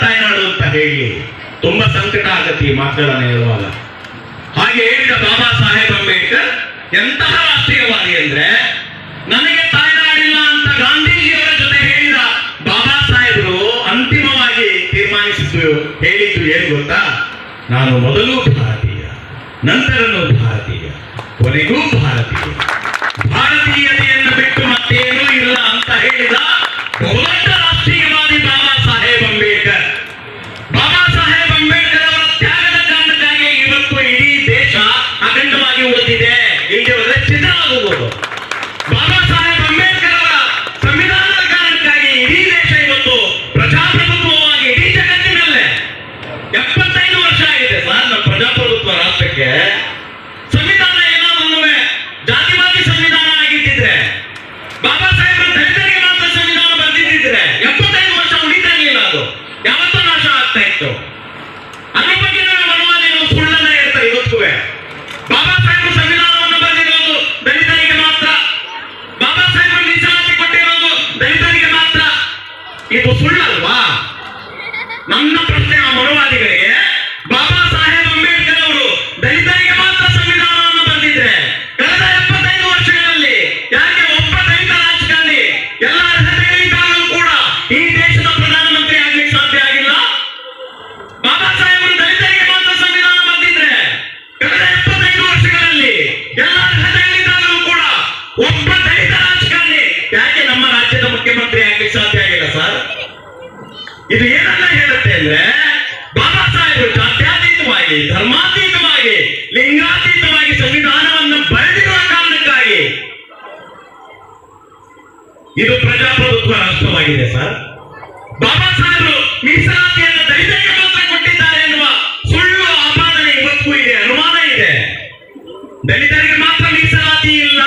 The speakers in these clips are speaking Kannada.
ತಾಯ್ನಾಡು ಅಂತ ಹೇಳಿ ತುಂಬಾ ಸಂಕಟ ಆಗತ್ತೆ ಈ ಮಾತುಗಳನ್ನ ಹೇಳುವಾಗ. ಹಾಗೆ ಹೇಳಿದ ಬಾಬಾ ಸಾಹೇಬ್ ಅಂಬೇಡ್ಕರ್ ಎಂತಹ ರಾಷ್ಟ್ರೀಯವಾದಿ ಅಂದ್ರೆ, ನನಗೆ ತಾಯ್ನಾಡಿಲ್ಲ ಅಂತ ಗಾಂಧೀಜಿಯವರ ಜೊತೆ ಹೇಳಿದ ಬಾಬಾ ಸಾಹೇಬರು ಅಂತಿಮವಾಗಿ ಹೇಳಿದ್ದು ಏನು ಗೊತ್ತಾ? ನಾನು ಮೊದಲು ಭಾರತೀಯ, ನಂತರನೂ ಭಾರತೀಯ, ಕೊನೆಗೂ ಭಾರತೀಯ, ಭಾರತೀಯತೆಯನ್ನು ಬಿಟ್ಟು ಮತ್ತೇನೂ ಇಲ್ಲ ಅಂತ ಹೇಳಿದ ಬಹುದೊಡ್ಡ ರಾಷ್ಟ್ರೀಯವಾದಿ ಬಾಬಾ ಸಾಹೇಬ್ ಅಂಬೇಡ್ಕರ್. ಬಾಬಾ ಸಾಹೇಬ್ ಅಂಬೇಡ್ಕರ್ ಅವರ ತ್ಯಾಗದ ಕಾರಣಕ್ಕಾಗಿ ಇವತ್ತು ಇಡೀ ದೇಶ ಅಖಂಡವಾಗಿ ಉಳಿದಿದೆ. ಇಲ್ಲಿ ಹೋದರೆ ಚಿತ್ರ ಆಗುವುದು. ಬಾಬಾ ಸಾಹೇಬ್ ಅಂಬೇಡ್ಕರ್ ಅವರ ಸಂವಿಧಾನದ ಕಾರಣಕ್ಕಾಗಿ ಇಡೀ ದೇಶ ಇವತ್ತು ಪ್ರಜಾಪ್ರಭುತ್ವವಾಗಿ ಇಡೀ ಜಗತ್ತಿನಲ್ಲೇ 75 ವರ್ಷ ಆಗಿದೆ ಸರ್ ನಮ್ಮ ಪ್ರಜಾಪ್ರಭುತ್ವ ರಾಷ್ಟ್ರಕ್ಕೆ. ಸಂವಿಧಾನ ಏನಾದ್ರು ಜಾತಿವಾದಿ ಸಂವಿಧಾನ ಆಗಿದ್ದಿದ್ರೆ, ಬಾಬಾ ಸಾಹೇಬರು ದಲಿತರಿಗೆ ಮಾತ್ರ ಸಂವಿಧಾನ ಬರೆದಿದ್ದಿದ್ರೆ 75 ವರ್ಷ ಉಳಿದಿರಲಿಲ್ಲ. ಅದು ಯಾವತ್ತೂ ನಾಶ ಆಗ್ತಾ ಇತ್ತು. ಅದ್ರ ಬಗ್ಗೆ ಮನವಾದಿಗಳು ಸುಳ್ಳನ್ನ ಹೇಳ್ತಾರೆ ಇವತ್ತು. ಬಾಬಾ ಸಾಹೇಬರು ಸಂವಿಧಾನವನ್ನು ಬರೆದಿರೋದು ದಲಿತರಿಗೆ ಮಾತ್ರ, ಬಾಬಾ ಸಾಹೇಬರು ಮೀಸಲಾತಿ ಕೊಟ್ಟಿರೋದು ದಲಿತರಿಗೆ ಮಾತ್ರ. ಇದು ಸುಳ್ಳಲ್ವಾ? ನನ್ನ ಪ್ರಶ್ನೆ ಆ ಮನವಾದಿಗಳಿಗೆ, ಬಾಬಾ ಸಾಹೇಬ್ ಅಂಬೇಡ್ಕರ್ ಅವರು ದಲಿತರಿಗೆ ಮಾತ್ರ ಸಂವಿಧಾನವನ್ನು ಬರೆದಿದ್ರೆ ಕಳೆದ 75 ವರ್ಷಗಳಲ್ಲಿ ಯಾಕೆ ಒಬ್ಬ ದಲಿತ ರಾಜಕಾರಣಿ ಎಲ್ಲ ಅರ್ಹತೆಗಳಿದ್ದಾಗಲೂ ಕೂಡ ಈ ದೇಶದ ಪ್ರಧಾನಮಂತ್ರಿ ಆಗ್ಲಿಕ್ಕೆ ಸಾಧ್ಯ ಆಗಿಲ್ಲ? ಬಾಬಾ ಸಾಹೇಬರು ದಲಿತರಿಗೆ ಮಾತ್ರ ಸಂವಿಧಾನ ಬರೆದಿದ್ರೆ ಕಳೆದ 75 ವರ್ಷಗಳಲ್ಲಿ ಎಲ್ಲ ಅರ್ಹತೆಗಳಿದ್ದಾಗಲೂ ಕೂಡ ಒಬ್ಬ ದಲಿತ ರಾಜಕಾರಣಿ ಯಾಕೆ ನಮ್ಮ ರಾಜ್ಯದ ಮುಖ್ಯಮಂತ್ರಿ ಆಗ್ಲಿಕ್ಕೆ ಸಾಧ್ಯ ಆಗಿಲ್ಲ ಸರ್? ಇದು ಏನನ್ನ ಹೇಳುತ್ತೆ ಅಂದ್ರೆ, ಬಾಬಾ ಸಾಹೇಬರು ಜಾತ್ಯತೀತವಾಗಿ, ಧರ್ಮಾತೀತವಾಗಿ, ಲಿಂಗಾತೀತವಾಗಿ ಸಂವಿಧಾನವನ್ನು ಬರೆದಿರುವ ಕಾರಣಕ್ಕಾಗಿ ಇದು ಪ್ರಜಾಪ್ರಭುತ್ವ ರಾಷ್ಟ್ರವಾಗಿದೆ ಸರ್. ಬಾಬಾ ಸಾಹೇಬರು ಮೀಸಲಾತಿಯನ್ನು ದಲಿತರಿಗೆ ಮಾತ್ರ ಕೊಟ್ಟಿದ್ದಾರೆ ಎನ್ನುವ ಸುಳ್ಳು ಆಪಾದನೆ ಇವತ್ತು ಇದೆ, ಅನುಮಾನ ಇದೆ. ದಲಿತರಿಗೆ ಮಾತ್ರ ಮೀಸಲಾತಿ ಇಲ್ಲ.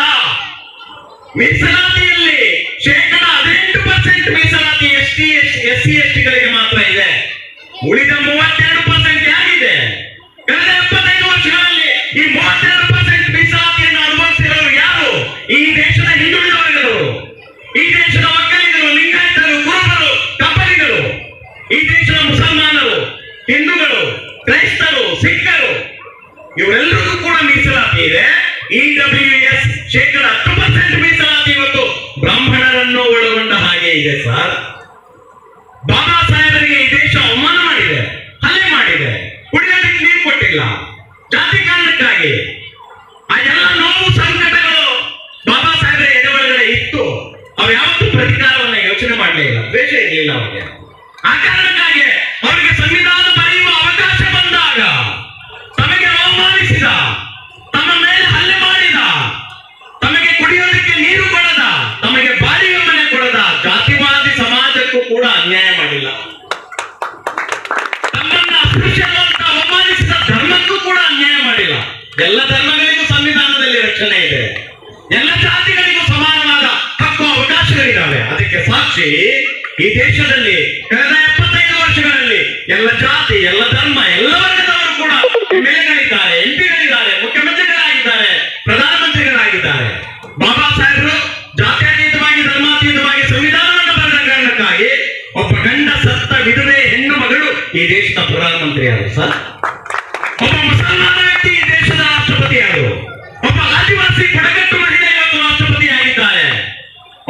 ಮೀಸಲಾತಿಯಲ್ಲಿ 18% ಮೀಸಲಾತಿ ಎಸ್ಸಿ ಎಸ್ಟಿಗಳಿಗೆ ಮಾತ್ರ ಇದೆ. ಉಳಿದ 32% ಯಾಗಿದೆ? ಕಳೆದ 75 ವರ್ಷಗಳಲ್ಲಿ ಈ 32% ಮೀಸಲಾತಿಯನ್ನು ಅನುಭವಿಸಿರೋರು ಯಾರು? ಈ ದೇಶದ ಹಿಂದುಳಿದ ವರ್ಗದವರು, ಈ ದೇಶದ ಒಕ್ಕಲಿಗರು, ಲಿಂಗಾಯತರು, ಕುರುಬರು, ಕಬ್ಬಲಿಗರು, ಈ ದೇಶದ ಮುಸಲ್ಮಾನರು, ಹಿಂದೂಗಳು, ಕ್ರೈಸ್ತರು, ಸಿಖ್ಖರು, ಇವರೆಲ್ಲರಿಗೂ ಕೂಡ ಮೀಸಲಾತಿ ಇದೆ. EWS 10% ಮೀಸಲಾತಿ ಇವತ್ತು ಬ್ರಾಹ್ಮಣರನ್ನು ಒಳಗೊಂಡ ಹಾಗೆ ಇದೆ ಸರ್. ಬಾಬಾ ಸಾಹೇಬರಿಗೆ ಈ ದೇಶ ಅವಮಾನ ಮಾಡಿದೆ, ಹಲ್ಲೆ ಮಾಡಿದೆ, ಕುಡಿಯೋದಕ್ಕೆ ನೀರು ಕೊಟ್ಟಿಲ್ಲ, ಜಾತಿ ಕಾರಣಕ್ಕಾಗಿ. ಆ ಎಲ್ಲ ನೋವು ಸಂಕಟಗಳು ಬಾಬಾ ಸಾಹೇಬರ ಎದೆ ಒಳಗಡೆ ಇತ್ತು. ಅವ್ರು ಯಾವತ್ತೂ ಪ್ರತಿಕಾರವನ್ನ ಯೋಚನೆ ಮಾಡಲಿಲ್ಲ, ದ್ವೇಷ ಇರಲಿಲ್ಲ ಅವರಿಗೆ. ಆ ಕಾರಣಕ್ಕಾಗಿ ಅವರಿಗೆ ಸಂವಿಧಾನ ಬರೆಯುವ ಅವಕಾಶ ಬಂದಾಗ ತಮಗೆ ಅವಮಾನಿಸಿದ, ತಮ್ಮ ಮೇಲೆ ಹಲ್ಲೆ ಮಾಡಿದ, ತಮಗೆ ಕುಡಿಯೋದಕ್ಕೆ ನೀರು ಕೊಡದ, ತಮಗೆ ಬಾಡಿಗೆ ಮನೆ ಕೊಡದ ಜಾತಿವಾದಿ ಸಮಾಜಕ್ಕೂ ಕೂಡ ಅನ್ಯಾಯ ಮಾಡಿಲ್ಲ. ತಮ್ಮನ್ನ ಅಸ್ಪೃಶ್ಯವಂತ ಅವಮಾನಿಸಿದ ಧರ್ಮಕ್ಕೂ ಕೂಡ ಅನ್ಯಾಯ ಮಾಡಿಲ್ಲ. ಎಲ್ಲ ಧರ್ಮಗಳಿಗೂ ಸಂವಿಧಾನದಲ್ಲಿ ರಕ್ಷಣೆ ಇದೆ. ಎಲ್ಲ ಜಾತಿಗಳಿಗೂ ಸಮಾನವಾದ ಹಕ್ಕು ಅವಕಾಶಗಳಿದ್ದಾವೆ. ಅದಕ್ಕೆ ಸಾಕ್ಷಿ ಈ ದೇಶದಲ್ಲಿ ಕಳೆದ 75 ವರ್ಷಗಳಲ್ಲಿ ಎಲ್ಲ ಜಾತಿ, ಎಲ್ಲ ಧರ್ಮ, ಎಲ್ಲ ವರ್ಗದವರು ಕೂಡ ಮೇಲೆಗಳಿದ್ದಾರೆ, ಎಂಪಿಗಳಿದ್ದಾರೆ, ಮುಖ್ಯಮಂತ್ರಿಗಳಾಗಿದ್ದಾರೆ, ಪ್ರಧಾನಮಂತ್ರಿಗಳಾಗಿದ್ದಾರೆ. ಬಾಬಾ ಸಾಹೇಬರು ಜಾತ್ಯತೀತವಾಗಿ, ಧರ್ಮಾತೀತವಾಗಿ ಸಂವಿಧಾನವನ್ನು ಬರೆದ ಕಾರಣಕ್ಕಾಗಿ ಒಬ್ಬ ಗಂಡ ಸತ್ತ ವಿಧವೆ ಹೆಣ್ಣು ಮಗಳು ಈ ದೇಶದ ಪ್ರಧಾನಮಂತ್ರಿ ಆದರು ಸರ್. ಒಬ್ಬ ಮುಸಲ್ಮಾನ ವ್ಯಕ್ತಿ ಈ ದೇಶದ ರಾಷ್ಟ್ರಪತಿ ಆದರು. ಒಬ್ಬ ಆದಿವಾಸಿ ಬುಡಕಟ್ಟು ಮಹಿಳೆ ಇವತ್ತು ರಾಷ್ಟ್ರಪತಿ ಆಗಿದ್ದಾರೆ.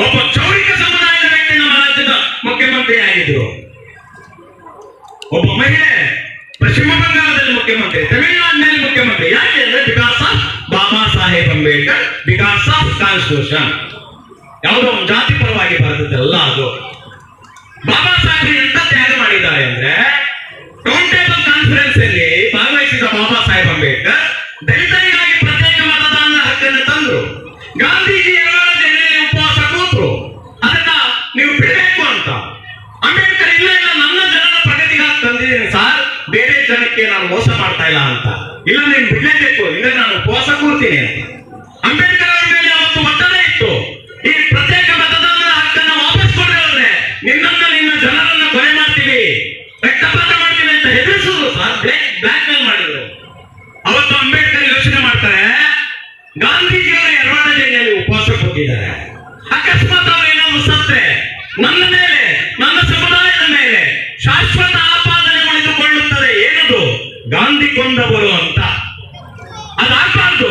ಒಬ್ಬ ಚೌರಿಕ ಸಮುದಾಯದ ವ್ಯಕ್ತಿ ನಮ್ಮ ರಾಜ್ಯದ ಮುಖ್ಯಮಂತ್ರಿ ಆಗಿದ್ರು. ಒಬ್ಬ ಮಹಿಳೆ ಪಶ್ಚಿಮ ಬಂಗಾಳದಲ್ಲಿ ಮುಖ್ಯಮಂತ್ರಿ, ತಮಿಳುನಾಡಿನಲ್ಲಿ ಮುಖ್ಯಮಂತ್ರಿ. ಯಾಕೆ ಅಂದ್ರೆ because of Baba Saheb Ambedkar, because of constitution. ಯಾವುದೋ ಒಂದು ಜಾತಿ ಪರವಾಗಿ ಬರೆದಲ್ಲ ಅದು. ಬಾಬಾ ಸಾಹೇಬರು ಎಂತ ತ್ಯಾಗ ಮಾಡಿದ್ದಾರೆ ಅಂದ್ರೆ, ರೌಂಡ್ ಟೇಬಲ್ ಕಾನ್ಫರೆನ್ಸ್ ಅಲ್ಲಿ ಭಾಗವಹಿಸಿದ ಬಾಬಾ ಸಾಹೇಬ್ ಅಂಬೇಡ್ಕರ್ ದಲಿತರಿಗಾಗಿ ಪ್ರತ್ಯೇಕ ಮತದಾನದ ಹಕ್ಕನ್ನು ತಂದ್ರು. ಗಾಂಧೀಜಿ ಜನರಲ್ಲಿ ಉಪವಾಸ ಕೂತ್ರು, ಅದನ್ನ ನೀವು ಬಿಡಬೇಕು ಅಂತ. ಅಂಬೇಡ್ಕರ್ ಇಲ್ಲ ಇಲ್ಲ, ನನ್ನ ಜನರ ಪ್ರಗತಿಗಾಗಿ ತಂದಿದ್ದೀನಿ ಸರ್, ಬೇರೆ ಜನಕ್ಕೆ ನಾನು ಮೋಸ ಮಾಡ್ತಾ ಇಲ್ಲ ಅಂತ. ಇಲ್ಲ, ನೀನು ಬಿಡಲೇಬೇಕು, ಇಲ್ಲ ನಾನು ಉಪವಾಸ ಕೂರ್ತೀನಿ ಅಂತ. ಅಂಬೇಡ್ಕರ್ ಅವರ ಮೇಲೆ ಅವತ್ತು ಒತ್ತಡ ಇತ್ತು. ಈ ಪ್ರತ್ಯೇಕ ಮತದಾನದ ಹಕ್ಕನ್ನು ವಾಪಸ್ ಕೊಡೋದ್ರೆ ನಿನ್ನನ್ನ, ನಿನ್ನ ಜನರನ್ನ ಕೊಲೆ ಮಾಡ್ತೀವಿ, ರಕ್ತಪಾತ ಮಾಡ್ತೀವಿ ಅಂತ ಹೆದರಿಸುದು ಸರ್. ಬ್ಲಾಕ್ ಮೇಲ್ ಮಾಡಿದ್ರು. ಅವತ್ತು ಅಂಬೇಡ್ಕರ್ ಯೋಚನೆ ಮಾಡ್ತಾರೆ, ಗಾಂಧೀಜಿಯವರ ಯರವಾಡ ಜೈಲಿನಲ್ಲಿ ಉಪವಾಸ ಕೂತಿದ್ದಾರೆ. ಅಕಸ್ಮಾತ್ ಅವರೇನೋ ಸತ್ರೆ ನನ್ನ ಮೇಲೆ, ನನ್ನ ಸಮುದಾಯದ ಮೇಲೆ ಶಾಶ್ವತ ಗಾಂಧಿ ಕೊಂದವರು ಅಂತ. ಅದಾಗಬಾರ್ದು.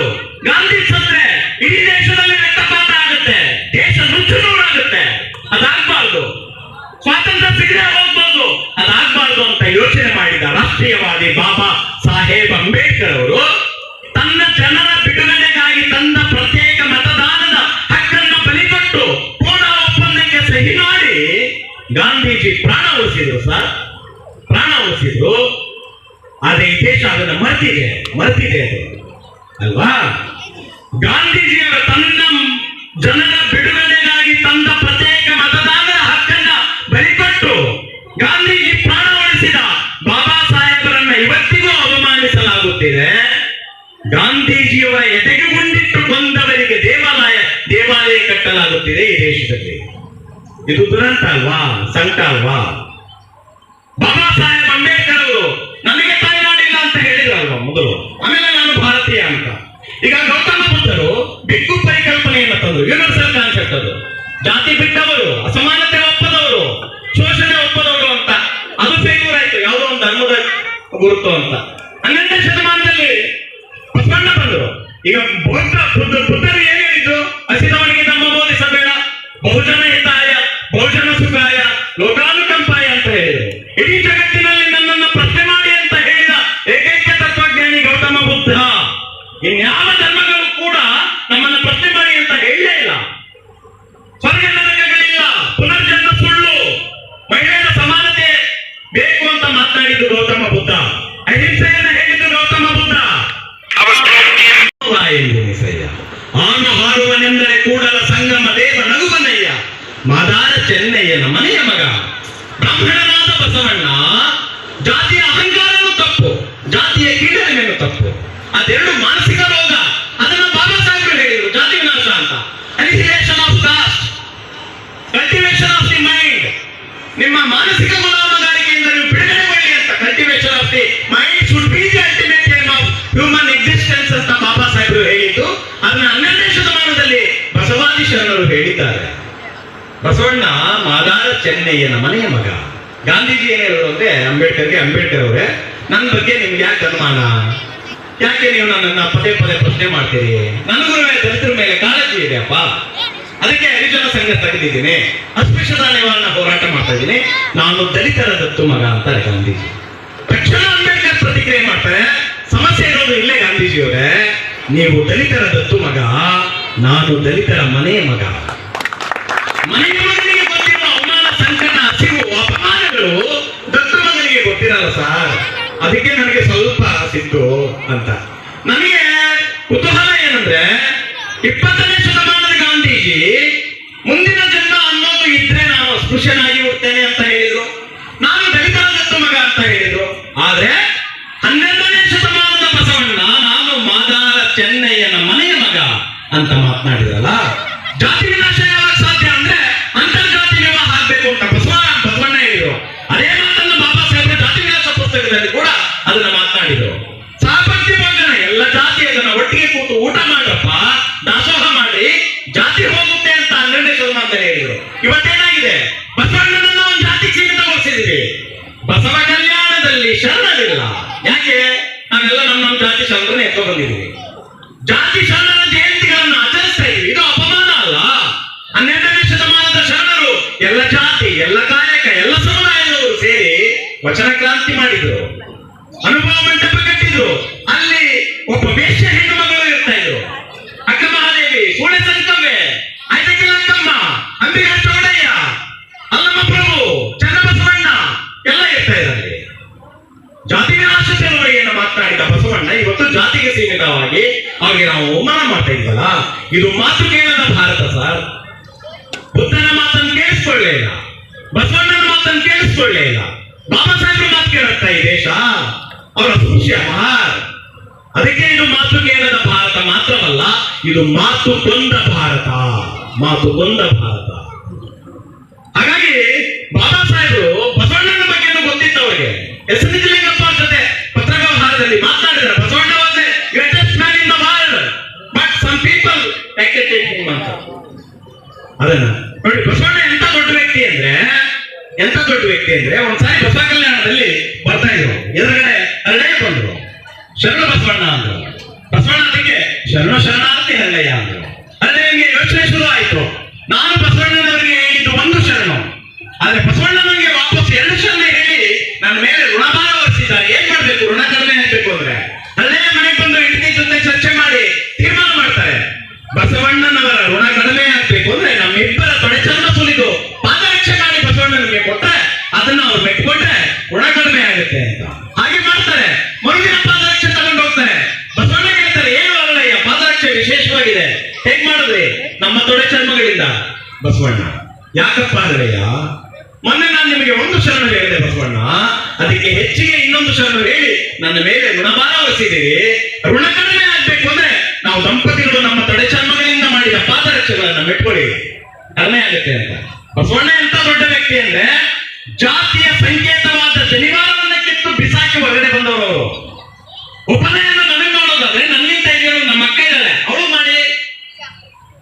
ಗಾಂಧಿ ಸತ್ರೆ ಇಡೀ ದೇಶದಲ್ಲಿ ರಕ್ತಪಾತ ಆಗುತ್ತೆ, ದೇಶ ನುಚ್ಚುನೂರಾಗುತ್ತೆ. ಅದಾಗಬಾರ್ದು. ಸ್ವಾತಂತ್ರ್ಯ ಸಿಗದೆ ಹೋಗ್ಬೋದು, ಅದಾಗಬಾರ್ದು ಅಂತ ಯೋಚನೆ ಮಾಡಿದ ರಾಷ್ಟ್ರೀಯವಾದಿ ಬಾಬಾ ಸಾಹೇಬ್ ಅಂಬೇಡ್ಕರ್ ಅವರು ತನ್ನ ಜನರ ಬಿಡುಗಡೆಗಾಗಿ ತಂದ ಪ್ರತ್ಯೇಕ ಮತದಾನದ ಹಕ್ಕನ್ನು ಬಲಿಕೊಟ್ಟು ಪೂನಾ ಒಪ್ಪಂದಕ್ಕೆ ಸಹಿ ಮಾಡಿ ಗಾಂಧೀಜಿ ಪ್ರಾಣ ಉಳಿಸಿದ್ರು ಸರ್, ಪ್ರಾಣ ಉಳಿಸಿದ್ರು. ಆದ್ರೆ ಈ ದೇಶ ಅದನ್ನ ಮರ್ತಿದೆ ಅದು ಅಲ್ವಾ? ಗಾಂಧೀಜಿಯವರ ತನ್ನ ಜನರ ಬಿಡುಗಡೆಗಾಗಿ ತಂದ ಪ್ರತ್ಯೇಕ ಮತದಾನದ ಹಕ್ಕನ್ನ ಬಲಿಕೊಟ್ಟು ಗಾಂಧೀಜಿ ಪ್ರಾಣ ಉಳಿಸಿದ ಬಾಬಾ ಸಾಹೇಬರನ್ನ ಇವತ್ತಿಗೂ ಅವಮಾನಿಸಲಾಗುತ್ತಿದೆ. ಗಾಂಧೀಜಿಯವರ ಎದೆಗೆ ಗುಂಡಿಟ್ಟು ಕೊಂದವರಿಗೆ ದೇವಾಲಯ ಕಟ್ಟಲಾಗುತ್ತಿದೆ ಈ ದೇಶದಲ್ಲಿ. ಇದು ದುರಂತ ಅಲ್ವಾ? ಸಂಕಟ ಅಲ್ವಾ? ಬಾಬಾ ಸಾಹೇಬ್ ಅಂಬೇಡ್ಕರ್ ಅವರು ನನಗೆ ತಾಯ್ನಾಡಿಲ್ಲ ಅಂತ ಹೇಳಿದ್ರಲ್ವಾ ಮೊದಲು, ಆಮೇಲೆ ನಾನು ಭಾರತೀಯ ಅಂತ. ಈಗ ಗೌತಮ ಬುದ್ಧರು ಬಿಕ್ಕು ಪರಿಕಲ್ಪನೆಯನ್ನು ತಂದರು, ಯೂನಿವರ್ಸಲ್ ಕಾನ್ಸೆಪ್ಟ್. ಅದು ಜಾತಿ ಬಿಟ್ಟವರು, ಅಸಮಾನತೆ ಒಪ್ಪದವರು, ಶೋಷಣೆ ಒಪ್ಪದವರು ಅಂತ. ಅದು ಫೇಲ್ಯೂರ್ ಆಯ್ತು, ಯಾವುದೋ ಒಂದು ಧರ್ಮದ ಗುರುತು ಅಂತ. 12ನೇ ಶತಮಾನದಲ್ಲಿ ಬಸವಣ್ಣ ಬಂದರು. ಈಗ ಬುದ್ಧರು ಏನ್ ಹೇಳಿದ್ರು? ಹಸಿದವನಿಗೆ ಧಮ್ಮ ಬೋಧಿಸಬೇಡ, ಬಹುಜನ ಹಿತಾಯ, ಬಹುಜನ ಸುಖಾಯ, ಲೋಕಾನುಕಂಪಾಯ ಅಂತ ಹೇಳಿದರು. ಇಡೀ ಜಗತ್ತಿನಲ್ಲಿ ನನ್ನನ್ನು ಪ್ರಶ್ನೆ ಮಾಡಿ ಅಂತ ಹೇಳಿದ ಏಕೈಕ ತತ್ವಜ್ಞಾನಿ ಗೌತಮ ಬುದ್ಧ. ಇನ್ಯಾವ ಧರ್ಮಗಳು ಕೂಡ ನಮ್ಮನ್ನು ಪ್ರಶ್ನೆ ಮಾಡಿ ಅಂತ ಹೇಳಲೇ ಇಲ್ಲ. ಸ್ವರ್ಗ ನರಕಗಳಿಲ್ಲ, ಪುನರ್ಜನ್ಮ ಸುಳ್ಳು, ಮಹಿಳೆಯರ ಸಮಾನತೆ ಬೇಕು ಅಂತ ಮಾತನಾಡಿದ್ದು ಗೌತಮ ಬುದ್ಧ. ಅಹಿಂಸೆಯನ್ನು ಹೇಳಿದ್ದು ಗೌತಮ ಬುದ್ಧ. ಆನು ಹಾರುವನೆಂದರೆ ಕೂಡಲ ಸಂಗಮ ದೇವ ನಗುವನಯ್ಯ, ಮಾದಾರ ಚೆನ್ನಯ್ಯನ ಮನೆಯ ಮಗ. ಬ್ರಾಹ್ಮಣನಾದ ಬಸವಣ್ಣ ಜಾತಿಯ ಅಹಂಕಾರನೂ ತಪ್ಪು, ಜಾತಿಯ ಕೀಳರಿಮೆನೂ ತಪ್ಪು. ಅದೆರಡು ಮಾನಸಿಕ ರೋಗ. ಅದನ್ನು ಬಾಬಾ ಸಾಹೇಬರು ಹೇಳಿದರು, ಜಾತಿ ವಿನಾಶ ಅಂತ. Annihilation of caste, cultivation of the mind. ನಿಮ್ಮ ಮಾನಸಿಕ ಗುಲಾಮಗಾರಿಕೆಯಿಂದ ನೀವು ಬಿಡುಗಡೆಗೊಳ್ಳಿ ಅಂತ. Cultivation of the mind should be the ultimate aim of human existence ಅಂತ ಬಾಬಾ ಸಾಹೇಬರು ಹೇಳಿದ್ದು. ಅದನ್ನ 12ನೇ ಶತಮಾನದಲ್ಲಿ ಬಸವಾದಿ ಶರಣರು ಹೇಳಿದ್ದಾರೆ. ಬಸವಣ್ಣ ಮಾದಾರ ಚೆನ್ನಯ್ಯನ ಮನೆಯ ಮಗ. ಗಾಂಧೀಜಿ ಏನ್ ಹೇಳಿದ್ರು ಅಂದ್ರೆ ಅಂಬೇಡ್ಕರ್ ಅವರೇ, ನನ್ನ ಬಗ್ಗೆ ನಿಮ್ಗೆ ಯಾಕೆ ಅನುಮಾನ? ಯಾಕೆ ನೀವು ನನ್ನನ್ನ ಪದೇ ಪ್ರಶ್ನೆ ಮಾಡ್ತೀರಿ? ನನಗೂ ದಲಿತರ ಮೇಲೆ ಕಾಳಜಿ ಇದೆಯಪ್ಪ, ಅದಕ್ಕೆ ಹರಿಜನ ಸಂಘ ತೆಗೆದಿದ್ದೀನಿ, ಅಸ್ಪೃಶ್ಯತಾ ನಿವಾರಣಾ ಹೋರಾಟ ಮಾಡ್ತಾ ಇದ್ದೀನಿ, ನಾನು ದಲಿತರ ದತ್ತು ಮಗ ಅಂತಾರೆ ಗಾಂಧೀಜಿ. ತಕ್ಷಣ ಅಂಬೇಡ್ಕರ್ ಪ್ರತಿಕ್ರಿಯೆ ಮಾಡ್ತಾರೆ, ಸಮಸ್ಯೆ ಇರೋದು ಇಲ್ಲೇ ಗಾಂಧೀಜಿಯವರೇ, ನೀವು ದಲಿತರ ದತ್ತು ಮಗ, ನಾನು ದಲಿತರ ಮನೆಯ ಮಗ. ಮನೆಯ ಮಗನಿಗೆ ಗೊತ್ತಿರುವ ಅವಮಾನ, ಸಂಕಟ, ಹಸಿವು, ಅಪಮಾನಗಳು ದತ್ತು ಮಗನಿಗೆ ಗೊತ್ತಿರಲ್ಲ ಸರ್. ಅದಕ್ಕೆ ನನಗೆ ಸ್ವಲ್ಪ ಸಿಟ್ಟು ಅಂತ. ನನಗೆ ಕುತೂಹಲ ಏನಂದ್ರೆ, 20ನೇ ಶತಮಾನದ ಗಾಂಧೀಜಿ ಮುಂದಿನ ಜನ್ಮ ಅನ್ನೋದು ಇದ್ರೆ ನಾನು ಅಸ್ಪೃಶ್ಯನಾಗಿ ಹುಡ್ತೇನೆ ಅಂತ ಹೇಳಿದ್ರು, ನಾನು ದಲಿತರ ದತ್ತು ಮಗ ಅಂತ ಹೇಳಿದ್ರು. ಆದ್ರೆ 12ನೇ ಶತಮಾನದ ಬಸವಣ್ಣ ನಾನು ಮಾದಾರ ಚೆನ್ನಯ್ಯನ ಮನೆಯ ಮಗ ಅಂತ ಮಾತನಾಡಿದ್ರಲ್ಲ. ಜಾತಿ ವಿನಾಶ ಯಾವಾಗ ಸಾಧ್ಯ ಅಂದ್ರೆ ಅಂತರ್ಜಾತಿ ವಿವಾಹ ಆಗ್ಬೇಕು ಅಂತ ಬಸವಣ್ಣ ಹೇಳಿದ್ರು. ಅದೇ ಮಾತನ್ನು ಬಾಬಾ ಸಾಹೇಬ್ ಜಾತಿ ವಿನಾಶ ಪುಸ್ತಕದಲ್ಲಿ ಕೂಡ ಅದನ್ನ ಮಾತನಾಡಿದ್ರು. ಸಹಪಂಕ್ತಿ ಭೋಜನ, ಎಲ್ಲ ಜಾತಿ ಅದನ್ನ ಒಟ್ಟಿಗೆ ಕೂತು ಊಟ ಮಾಡಪ್ಪ, ದಾಸೋಹ ಮಾಡಿ ಜಾತಿ ಹೋಗುತ್ತೆ ಅಂತ 12ನೇ ಶತಮಾನದಲ್ಲಿ ಹೇಳಿದ್ರು. ಇವತ್ತೇನಾಗಿದೆ? ಬಸವಣ್ಣನನ್ನ ಒಂದು ಜಾತಿ ಸೀಮಿತಗೊಳಿಸಿದ್ವಿ. ಬಸವ ಕಲ್ಯಾಣದಲ್ಲಿ ಶರಣರಿಲ್ಲ. ಯಾಕೆ? ನಾವೆಲ್ಲ ನಮ್ಮ ಜಾತಿ ಶರಣರನ್ನ ಎತ್ಕೊ ಬಂದಿದ್ದೀವಿ. ಜಾತಿ ಶರಣರ ಜಯಂತಿಗಳನ್ನು ಆಚರಿಸ್ತಾ ಇದ್ವಿ. ಇದು ಅಪಮಾನ ಅಲ್ಲ. 12ನೇ ಶತಮಾನದ ಶರಣರು ಎಲ್ಲ ಜಾತಿ, ಎಲ್ಲ ಕಾಯಕ, ಎಲ್ಲ ಸಮುದಾಯದವರು ಸೇರಿ ವಚನ ಕ್ರಾಂತಿ ಮಾಡಿದ್ರು, ಅನುಭವ ಮಂಟಪ ಕಟ್ಟಿದ್ರು. ಅಲ್ಲಿ ಒಬ್ಬ ವೇಶ್ಯ ಹೆಣ್ಣು ಮಗಳು ಇರ್ತಾ ಇದ್ರು, ಅಕ್ಕ ಮಹಾದೇವಿ, ಸೂಳೆ ಸಂಕವ್ವೆ, ಐದಕ್ಕಿಲಕ್ಕಮ್ಮ, ಅಂಬಿಗಾ ಚೌಡಯ್ಯ, ಅಲ್ಲಮ್ಮ ಪ್ರಭು, ಚನ್ನಬಸವಣ್ಣ ಎಲ್ಲ ಇರ್ತಾ ಇದ್ದಾರೆ. ಜಾತಿ ವಿನಾಶ ಚಳವಳಿಯನ್ನು ಮಾತನಾಡಿದ ಬಸವಣ್ಣ ಇವತ್ತು ಜಾತಿಗೆ ಸೀಮಿತವಾಗಿ ಅವ್ರಿಗೆ ನಾವು ಅವಮಾನ ಮಾಡ್ತಾ ಇದ್ವಲ್ಲ, ಇದು ಮಾತು ಕೇಳದ ಭಾರತ ಸರ್. ಬುದ್ಧನ ಮಾತನ್ನು ಕೇಳಿಸ್ಕೊಳ್ಳೇ ಇಲ್ಲ, ಬಸವಣ್ಣನ ಮಾತನ್ನು ಕೇಳಿಸ್ಕೊಳ್ಳೇ ಇಲ್ಲ, ಬಾಬಾ ಸಾಹೇಬ್ರ ಮಾತು ಕೇಳುತ್ತಾ ಈ ದೇಶ, ಅವರ ಭವಿಷ್ಯ ಮಹಾರ್. ಅದಕ್ಕೆ ಇದು ಮಾತು ಕೇಳದ ಭಾರತ ಮಾತ್ರವಲ್ಲ, ಇದು ಮಾತು ಕೊಂದ ಭಾರತ, ಮಾತು ಕೊಂದ ಭಾರತ. ಹಾಗಾಗಿ ಬಾಬಾ ಸಾಹೇಬರು ಬಸವಣ್ಣನ ಬಗ್ಗೆ ಗೊತ್ತಿತ್ತು ಅವರಿಗೆ. ಎಸ್ ನಿಜಲಿಂಗಪ್ಪ ಜೊತೆ ಪತ್ರವ್ಯವಹಾರದಲ್ಲಿ ಮಾತನಾಡಿದ್ದಾರೆ. Basavanna was the greatest man in the world, but some people take him ಅಂತ. ಅದನ್ನ ನೋಡಿ, ಬಸವಣ್ಣ ಎಂತ ದೊಡ್ಡ ವ್ಯಕ್ತಿ ಅಂದ್ರೆ ಒಂದ್ಸಾರಿ ಬಸವ ಕಲ್ಯಾಣದಲ್ಲಿ ಬರ್ತಾ ಇದ್ರು, ಎದುರುಗಡೆ ಅರಣ್ಯ ಬಂದ್ರು. ಶರಣ ಬಸವಣ್ಣ ಅಂದ್ರು. ಬಸವಣ್ಣ ಅದಕ್ಕೆ ಶರಣ ಶರಣಾರ್ಥಿ ಹಲ್ಲಯ್ಯ ಅಂದ್ರು. ಅಲ್ಲೇ ನಿಮಗೆ ಯೋಚನೆ ಶುರು ಆಯ್ತು. ನಾನು ಬಸವಣ್ಣನವರಿಗೆ ಹೇಳಿದ್ದು ಒಂದು ಶರಣು, ಆದ್ರೆ ಬಸವಣ್ಣನವರಿಗೆ ವಾಪಸ್ 2 ಶರಣ ಹೇಳಿ ನನ್ನ ಮೇಲೆ ಋಣಭಾರ ಹೊರಿಸಿದ್ದಾರೆ. ಏನ್ ಮಾಡ್ಬೇಕು? ಋಣ ಕಡಿಮೆ ಆಗ್ಬೇಕು ಅಂದ್ರೆ ಅಲ್ಲೇ ಮನೆಗೆ ಬಂದು ಹೆಂಡತಿ ಜೊತೆ ಚರ್ಚೆ ಮಾಡಿ ತೀರ್ಮಾನ ಮಾಡ್ತಾರೆ. ಬಸವಣ್ಣನವರ ಋಣ ಕಡಿಮೆ ಆಗ್ಬೇಕು ಅಂದ್ರೆ ನಮ್ಮಿಬ್ಬರ ತೊಡೆ ಚರ್ಮ ಸುಲಿದು ಪಾದರಕ್ಷೆ ಮಾಡಿ ಬಸವಣ್ಣನಿಗೆ ಕೊಟ್ರೆ ಅದನ್ನ ಅವ್ರು ಮೆಟ್ಕೊಂಡ್ರೆ ಋಣ ಕಡಿಮೆ ಆಗುತ್ತೆ ಅಂತ ಹಾಗೆ ಮಾಡ್ತಾರೆ. ಮರುದಿನ ಪಾದರಕ್ಷೆ ತಗೊಂಡು ಹೋಗ್ತಾರೆ. ಬಸವಣ್ಣ ಹೇಳ್ತಾರೆ, ಏನು ಅಲ್ಲಯ್ಯ ಪಾದರಕ್ಷೆ ವಿಶೇಷವಾಗಿದೆ, ಹೇಗ್ ಮಾಡಿದ್ರಿ? ನಮ್ಮ ತೊಡೆ ಚರ್ಮಗಳಿಂದ. ಬಸವಣ್ಣ, ಯಾಕಪ್ಪ ಅಲ್ಲಯ್ಯ, ಮೊನ್ನೆ ನಾನು ನಿಮಗೆ 1 ಶರಣ ಹೇಳಿದೆ ಬಸವಣ್ಣ, ಅದಕ್ಕೆ ಹೆಚ್ಚಿಗೆ ಇನ್ನೊಂದು ಶರಣ ಹೇಳಿ ನನ್ನ ಮೇಲೆ ಋಣಭಾರ ಹೊರಿಸಿದ್ದೀರಿ. ಋಣ ಕಡಿಮೆ ಆಗ್ಬೇಕು ಅಂದ್ರೆ ನಾವು ದಂಪತಿಗಳು ನಮ್ಮ ತೊಡೆ ಚರ್ಮಗಳಿಂದ ಮಾಡಿದ ಪಾದರಕ್ಷೆಗಳನ್ನ ಮೆಟ್ಕೊಳ್ಳಿ, ಕಡಿಮೆ ಆಗುತ್ತೆ ಅಂತ. ಬಸವಣ್ಣ ಎಂತ ದೊಡ್ಡ ವ್ಯಕ್ತಿ ಅಂದ್ರೆ ಜಾತಿಯ ಸಂಕೇತವಾದ ಶನಿವಾರವನ್ನ ಕಿತ್ತು ಬಿಸಾಕಿ ಹೊರಗಡೆ ಬಂದವರು ಅವರು. ಉಪನಯನ